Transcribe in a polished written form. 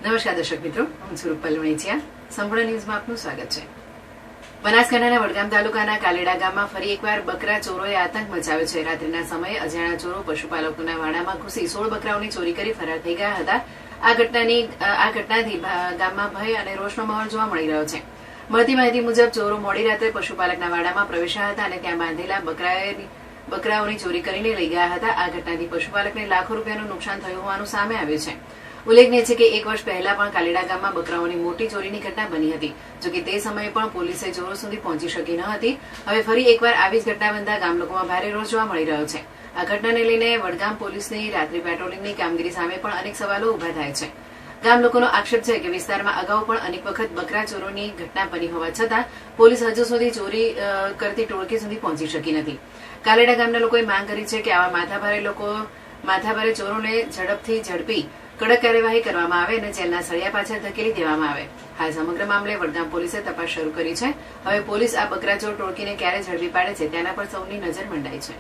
નમસ્કાર દર્શક મિત્રો, હું છું રૂપલ વણેચિયા. સંપૂર્ણ ન્યૂઝમાં આપનું સ્વાગત છે. બનાસકાંઠાના વડગામ તાલુકાના કાલેડા ગામમાં ફરી એકવાર બકરા ચોરોએ આતંક મચાવ્યો છે. રાત્રિના સમયે અજાણ્યા ચોરો પશુપાલકોના વાડામાં ઘૂસી 16 બકરાઓની ચોરી કરી ફરાર થઈ ગયા હતા. આ ઘટનાથી ગામમાં ભય અને રોષનો માહોલ જોવા મળી રહ્યો છે. મળતી માહિતી મુજબ ચોરો મોડી રાત્રે પશુપાલકના વાડામાં પ્રવેશ્યા હતા અને ત્યાં બાંધેલા બકરાઓની ચોરી કરીને લઈ ગયા હતા. આ ઘટનાથી પશુપાલકને લાખો રૂપિયાનું નુકસાન થયું હોવાનું સામે આવ્યું છે. ઉલ્લેખનીય છે કે 1 વર્ષ પહેલા પણ કાલેડા ગામમાં બકરાઓની મોટી ચોરીની ઘટના બની હતી. જોકે તે સમયે પણ પોલીસે ચોરો સુધી પહોંચી શકી ન હતી. હવે ફરી એકવાર આવી જ ઘટના બનતા ગામ લોકોમાં ભારે રોષ જોવા મળી રહ્યો છે. આ ઘટનાને લઈને વડગામ પોલીસની રાત્રિ પેટ્રોલિંગની કામગીરી સામે પણ અનેક સવાલો ઉભા થાય છે. ગામ લોકોનો આક્ષેપ છે કે વિસ્તારમાં અગાઉ પણ અનેક વખત બકરા ચોરોની ઘટના બની હોવા છતાં પોલીસ હજુ સુધી ચોરી કરતી ટોળકી સુધી પહોંચી શકી નથી. કાલેડા ગામના લોકોએ માંગ કરી છે કે આવા માથાભારે ચોરોને ઝડપથી ઝડપી કડક કાર્યવાહી કરવામાં આવે અને જેલના સળિયા પાછળ ધકેલી દેવામાં આવે. હાલ સમગ્ર મામલે વડગામ પોલીસે તપાસ શરૂ કરી છે. હવે પોલીસ આ બકરાચોર ટોળકીને ક્યારે ઝડપી પાડે છે તેના પર સૌની નજર મંડાઈ છે.